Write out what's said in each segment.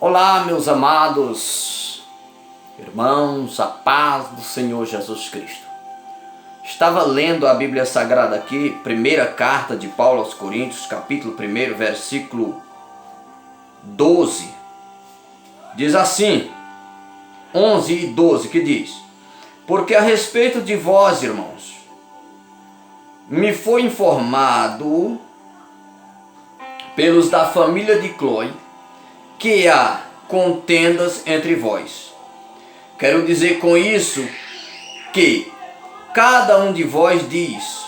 Olá, meus amados irmãos, a paz do Senhor Jesus Cristo. Estava lendo a Bíblia Sagrada aqui, primeira carta de Paulo aos Coríntios, capítulo 1, versículo 12. Diz assim, 11 e 12, que diz: Porque a respeito de vós, irmãos, me foi informado pelos da família de Cloe que há contendas entre vós. Quero dizer com isso que cada um de vós diz: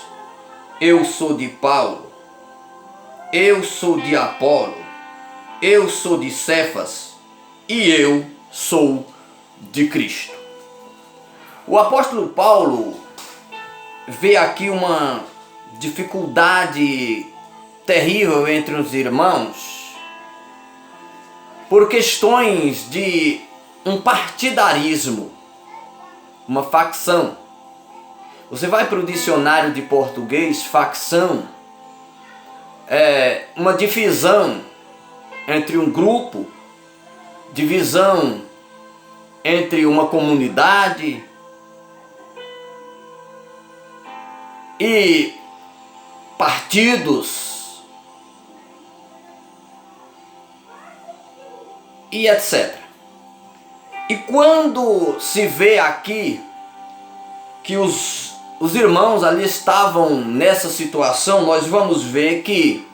eu sou de Paulo, eu sou de Apolo, eu sou de Cefas e eu sou de Cristo. O apóstolo Paulo vê aqui uma dificuldade terrível entre os irmãos por questões de um partidarismo, uma facção. Você vai para o dicionário de português, facção é uma divisão entre um grupo, divisão entre uma comunidade, e partidos e etc. E quando se vê aqui que os irmãos ali estavam nessa situação, nós vamos ver que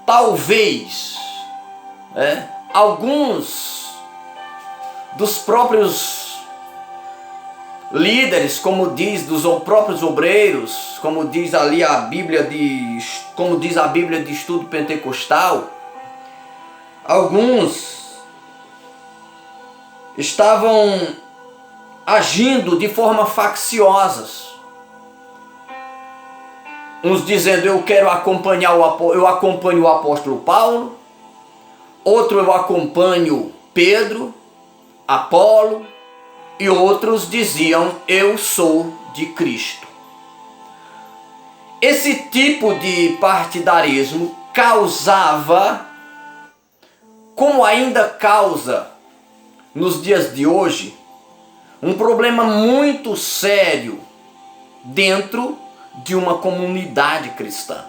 talvez alguns dos próprios líderes, como diz, dos próprios obreiros, como diz ali a Bíblia como diz a Bíblia de Estudo Pentecostal, alguns estavam agindo de forma facciosas. Uns dizendo: eu quero acompanhar eu acompanho o apóstolo Paulo, outro eu acompanho Pedro, Apolo, e outros diziam: eu sou de Cristo. Esse tipo de partidarismo causava, como ainda causa nos dias de hoje, um problema muito sério dentro de uma comunidade cristã.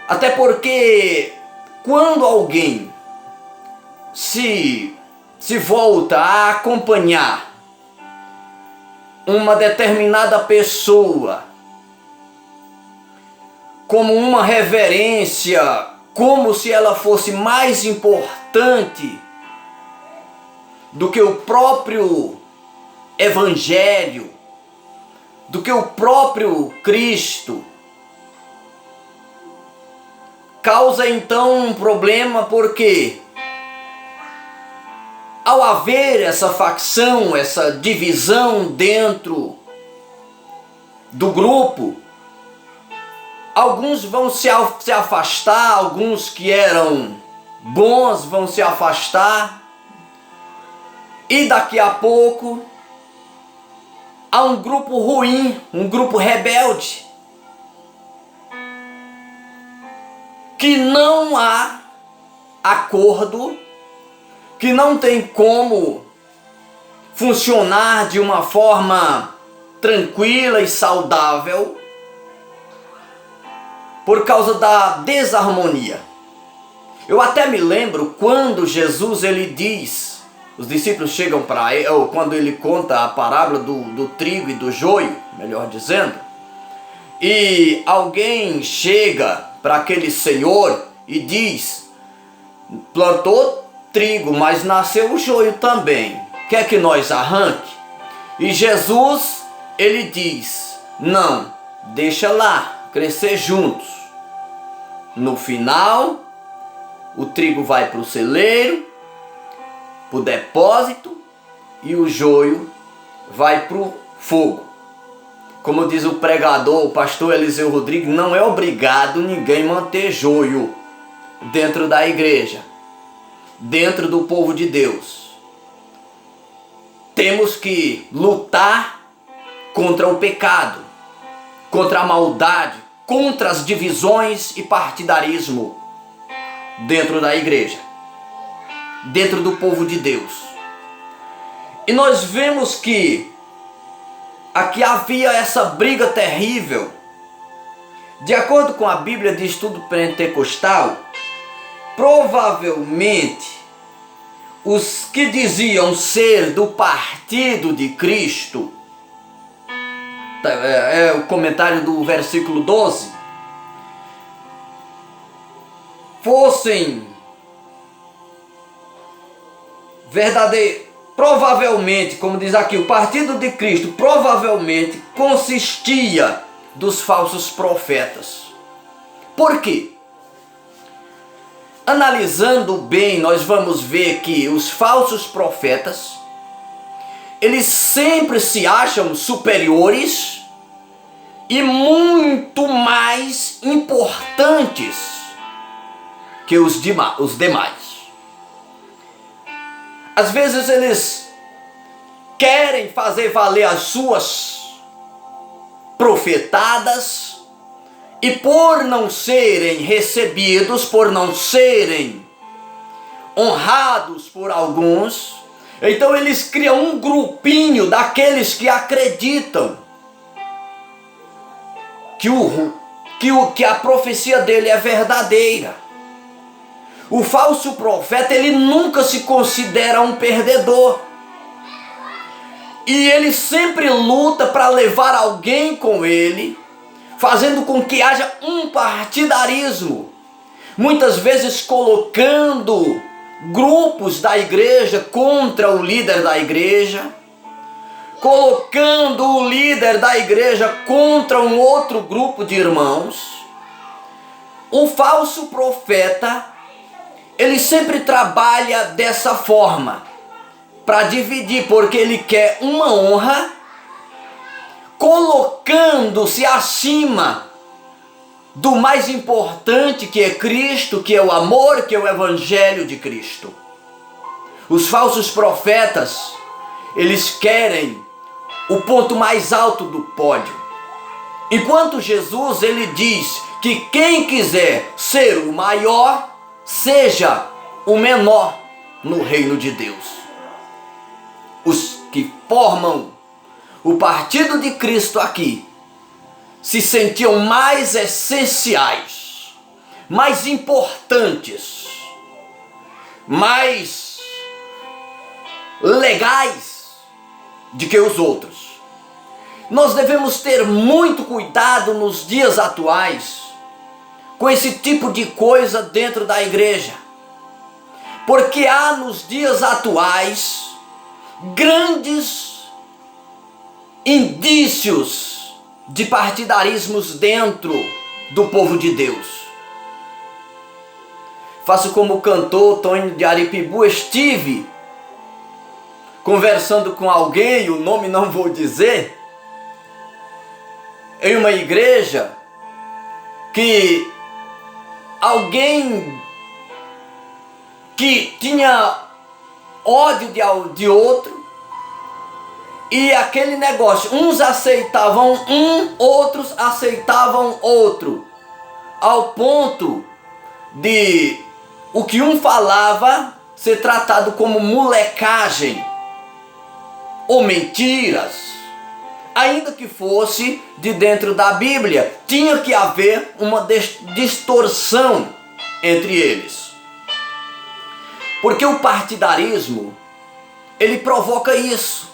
Até porque quando alguém se volta a acompanhar uma determinada pessoa como uma reverência, como se ela fosse mais importante do que o próprio Evangelho, do que o próprio Cristo, causa então um problema, porque ao haver essa facção, essa divisão dentro do grupo, alguns vão se afastar, alguns que eram bons vão se afastar, e daqui a pouco há um grupo ruim, um grupo rebelde, que não há acordo, que não tem como funcionar de uma forma tranquila e saudável por causa da desarmonia. Eu até me lembro quando Jesus ele diz, os discípulos chegam para ele, ou quando ele conta a parábola do trigo e do joio, melhor dizendo, e alguém chega para aquele senhor e diz: plantou trigo, mas nasceu o joio também, quer que nós arranque? E Jesus ele diz: não, deixa lá crescer juntos. No final, o trigo vai para o celeiro, para o depósito, e o joio vai para o fogo. Como diz o pregador, o pastor Eliseu Rodrigues, não é obrigado ninguém manter joio dentro da igreja, dentro do povo de Deus. Temos que lutar contra o pecado, contra a maldade, contra as divisões e partidarismo. dentro da igreja, dentro do povo de Deus. E nós vemos que aqui havia essa briga terrível. De acordo com a Bíblia de Estudo Pentecostal, provavelmente os que diziam ser do partido de Cristo, é o comentário do versículo 12, fossem verdadeiros, provavelmente, como diz aqui, o partido de Cristo provavelmente consistia dos falsos profetas. Por quê? Analisando bem, nós vamos ver que os falsos profetas, eles sempre se acham superiores e muito mais importantes que os demais. Às vezes eles querem fazer valer as suas profetadas, e por não serem recebidos, por não serem honrados por alguns, então eles criam um grupinho daqueles que acreditam que a profecia dele é verdadeira. O falso profeta, ele nunca se considera um perdedor. E ele sempre luta para levar alguém com ele, fazendo com que haja um partidarismo, muitas vezes colocando grupos da igreja contra o líder da igreja, colocando o líder da igreja contra um outro grupo de irmãos. O falso profeta, ele sempre trabalha dessa forma, para dividir, porque ele quer uma honra, colocando-se acima do mais importante, que é Cristo, que é o amor, que é o Evangelho de Cristo. Os falsos profetas, eles querem o ponto mais alto do pódio. Enquanto Jesus, ele diz que quem quiser ser o maior, seja o menor no reino de Deus. Os que formam o partido de Cristo aqui se sentiam mais essenciais, mais importantes, mais legais do que os outros. Nós devemos ter muito cuidado nos dias atuais com esse tipo de coisa dentro da igreja, porque há nos dias atuais grandes indícios de partidarismos dentro do povo de Deus. Faço como o cantor Tonho de Aripibu. Estive conversando com alguém, o nome não vou dizer, em uma igreja, que alguém que tinha ódio de outro, e aquele negócio, uns aceitavam um, outros aceitavam outro, ao ponto de o que um falava ser tratado como molecagem ou mentiras, ainda que fosse de dentro da Bíblia. Tinha que haver uma distorção entre eles, porque o partidarismo, ele provoca isso.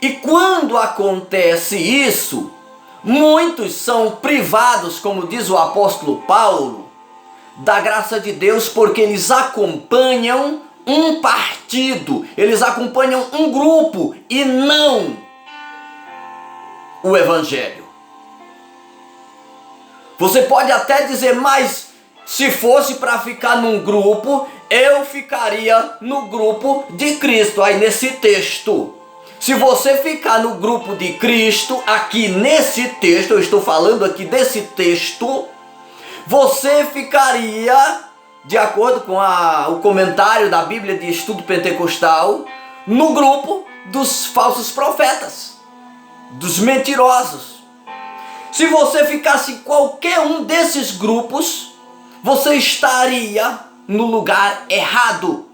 E quando acontece isso, muitos são privados, como diz o apóstolo Paulo, da graça de Deus, porque eles acompanham um partido, eles acompanham um grupo e não o Evangelho. Você pode até dizer, mas se fosse para ficar num grupo, eu ficaria no grupo de Cristo. Aí nesse texto, se você ficar no grupo de Cristo, aqui nesse texto, eu estou falando aqui desse texto, você ficaria, de acordo com o comentário da Bíblia de Estudo Pentecostal, no grupo dos falsos profetas, dos mentirosos. Se você ficasse em qualquer um desses grupos, você estaria no lugar errado.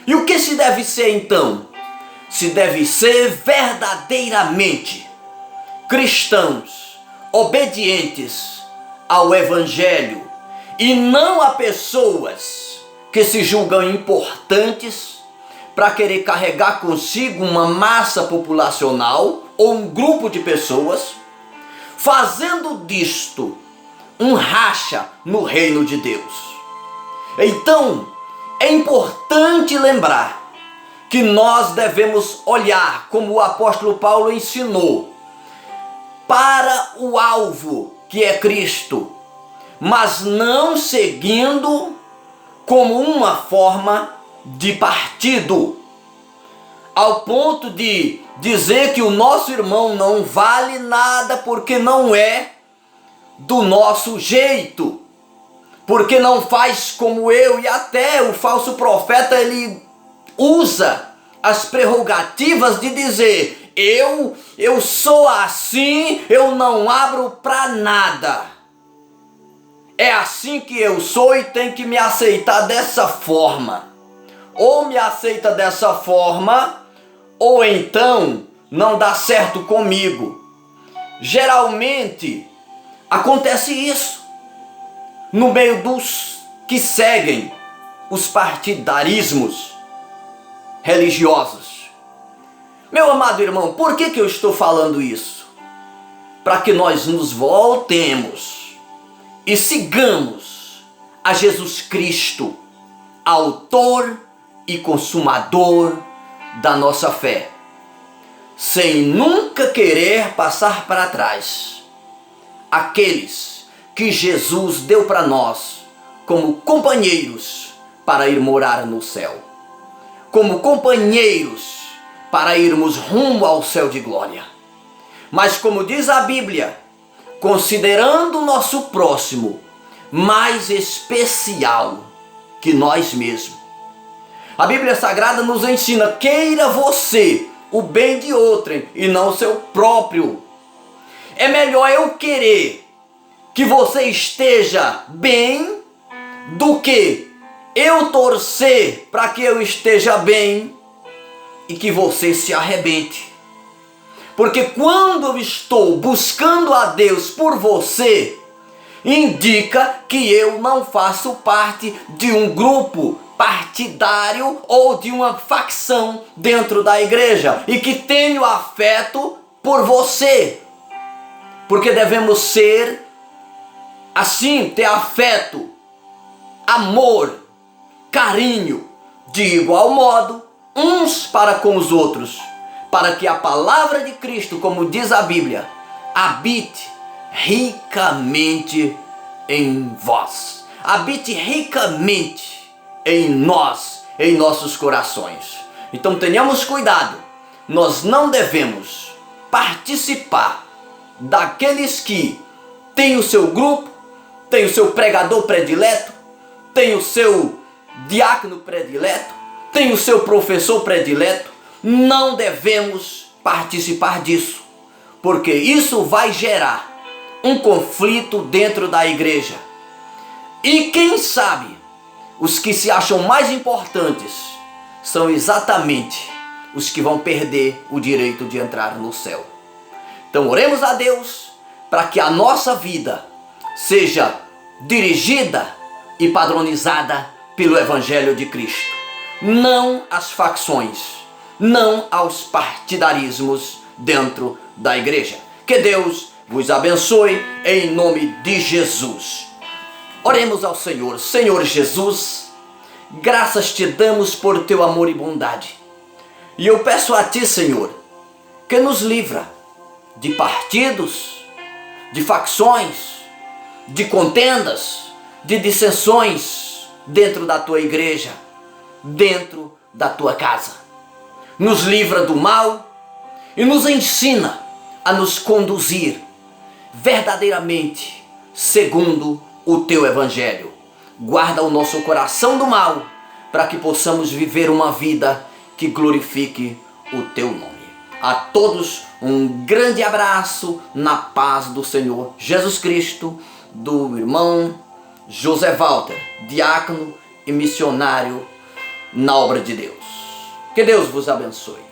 E o que se deve ser então? Se deve ser verdadeiramente cristãos, obedientes ao Evangelho, e não a pessoas que se julgam importantes para querer carregar consigo uma massa populacional ou um grupo de pessoas, fazendo disto um racha no reino de Deus. Então, é importante lembrar que nós devemos olhar, como o apóstolo Paulo ensinou, para o alvo que é Cristo, mas não seguindo como uma forma de partido, ao ponto de dizer que o nosso irmão não vale nada porque não é do nosso jeito, porque não faz como eu. E até o falso profeta, ele usa as prerrogativas de dizer: eu sou assim, eu não abro para nada. É assim que eu sou e tem que me aceitar dessa forma. Ou me aceita dessa forma, ou então não dá certo comigo. Geralmente acontece isso no meio dos que seguem os partidarismos religiosos. Meu amado irmão, por que eu estou falando isso? Para que nós nos voltemos e sigamos a Jesus Cristo, autor e consumador da nossa fé, sem nunca querer passar para trás aqueles que Jesus deu para nós como companheiros para ir morar no céu, como companheiros para irmos rumo ao céu de glória. Mas como diz a Bíblia, considerando o nosso próximo mais especial que nós mesmos. A Bíblia Sagrada nos ensina: queira você o bem de outrem e não o seu próprio. É melhor eu querer que você esteja bem do que eu torcer para que eu esteja bem e que você se arrebente. Porque quando eu estou buscando a Deus por você, indica que eu não faço parte de um grupo partidário ou de uma facção dentro da igreja, e que tenho afeto por você. Porque devemos ser assim, ter afeto, amor, carinho, de igual modo, uns para com os outros, para que a palavra de Cristo, como diz a Bíblia, habite ricamente em vós, habite ricamente em nós, em nossos corações. Então tenhamos cuidado, nós não devemos participar daqueles que têm o seu grupo, têm o seu pregador predileto, têm o seu diácono predileto, têm o seu professor predileto. Não devemos participar disso, porque isso vai gerar um conflito dentro da igreja. E quem sabe, os que se acham mais importantes são exatamente os que vão perder o direito de entrar no céu. Então oremos a Deus para que a nossa vida seja dirigida e padronizada pelo Evangelho de Cristo. Não às facções, não aos partidarismos dentro da igreja. Que Deus vos abençoe em nome de Jesus. Oremos ao Senhor. Senhor Jesus, graças te damos por teu amor e bondade. E eu peço a ti, Senhor, que nos livra de partidos, de facções, de contendas, de dissensões dentro da tua igreja, dentro da tua casa. Nos livra do mal e nos ensina a nos conduzir verdadeiramente segundo o teu evangelho. Guarda o nosso coração do mal, para que possamos viver uma vida que glorifique o teu nome. A todos um grande abraço na paz do Senhor Jesus Cristo, do irmão José Walter, diácono e missionário na obra de Deus. Que Deus vos abençoe.